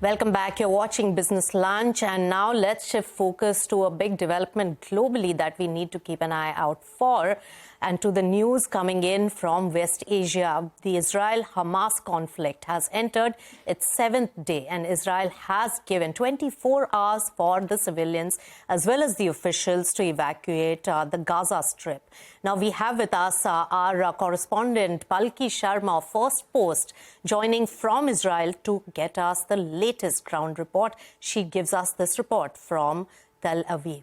Welcome back. You're watching Business Lunch, and now let's shift focus to a big development globally that we need to keep an eye out for, and to the news coming in from West Asia. The Israel-Hamas conflict has entered its 7th day, and Israel has given 24 hours for the civilians as well as the officials to evacuate the Gaza Strip. Now, we have with us our correspondent Palki Sharma of First Post joining from Israel to get us the latest ground report. She gives us this report from Tel Aviv.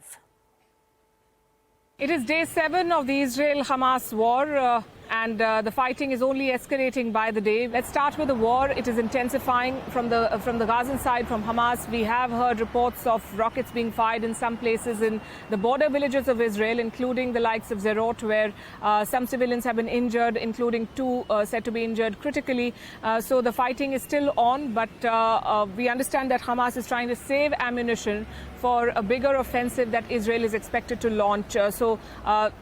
It is day 7 of the Israel-Hamas war, and the fighting is only escalating by the day. Let's start with the war. It is intensifying from the Gazan side, from Hamas. We have heard reports of rockets being fired in some places in the border villages of Israel, including the likes of Zerot, where some civilians have been injured, including 2 said to be injured critically. So the fighting is still on, but we understand that Hamas is trying to save ammunition for a bigger offensive that Israel is expected to launch. So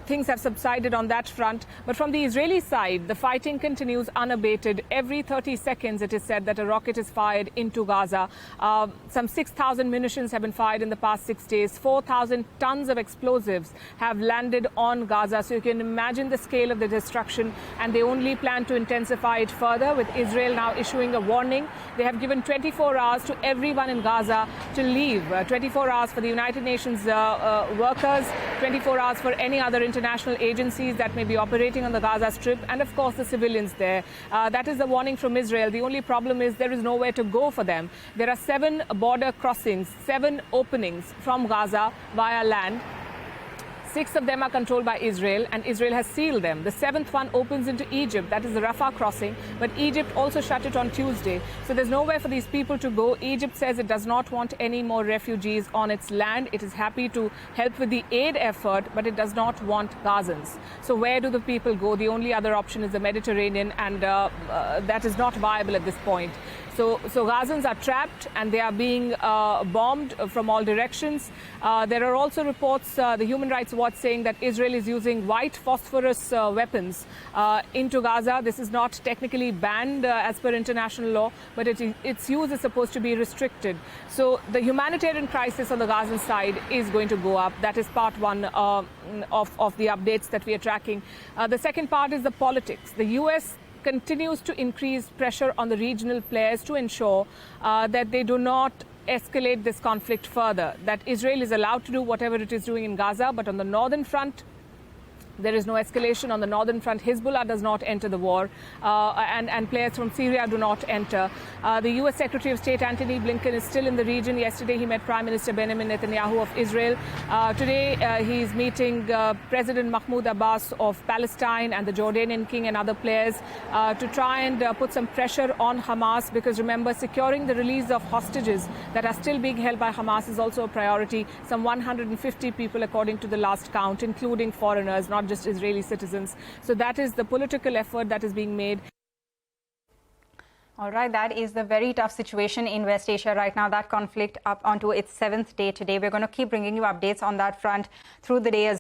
things have subsided on that front. But from the Israeli side, the fighting continues unabated. Every 30 seconds, it is said that a rocket is fired into Gaza. Some 6,000 munitions have been fired in the past 6 days. 4,000 tons of explosives have landed on Gaza. So you can imagine the scale of the destruction. And they only plan to intensify it further, with Israel now issuing a warning. They have given 24 hours to everyone in Gaza to leave. 24 hours for the United Nations workers, 24 hours for any other international agencies that may be operating on the Gaza Strip, and of course the civilians there. That is the warning from Israel. The only problem is there is nowhere to go for them. There are 7 border crossings, 7 openings from Gaza via land. 6 of them are controlled by Israel, and Israel has sealed them. The 7th one opens into Egypt. That is the Rafah crossing. But Egypt also shut it on Tuesday. So there's nowhere for these people to go. Egypt says it does not want any more refugees on its land. It is happy to help with the aid effort, but it does not want Gazans. So where do the people go? The only other option is the Mediterranean, and that is not viable at this point. So Gazans are trapped, and they are being bombed from all directions. There are also reports, the Human Rights Watch saying that Israel is using white phosphorus weapons into Gaza. This is not technically banned as per international law, but its use is supposed to be restricted. So the humanitarian crisis on the Gazan side is going to go up. That is part 1 of the updates that we are tracking. The second part is the politics. The U.S. continues to increase pressure on the regional players to ensure that they do not escalate this conflict further, that Israel is allowed to do whatever it is doing in Gaza, but on the northern front, there is no escalation. On the northern front, Hezbollah does not enter the war, and players from Syria do not enter. The U.S. Secretary of State Antony Blinken is still in the region. Yesterday, he met Prime Minister Benjamin Netanyahu of Israel. Today, he is meeting President Mahmoud Abbas of Palestine and the Jordanian king and other players to try and put some pressure on Hamas, because remember, securing the release of hostages that are still being held by Hamas is also a priority. Some 150 people, according to the last count, including foreigners, not just Israeli citizens. So that is the political effort that is being made. All right, that is the very tough situation in West Asia right now. That conflict up onto its 7th day today. We're going to keep bringing you updates on that front through the day as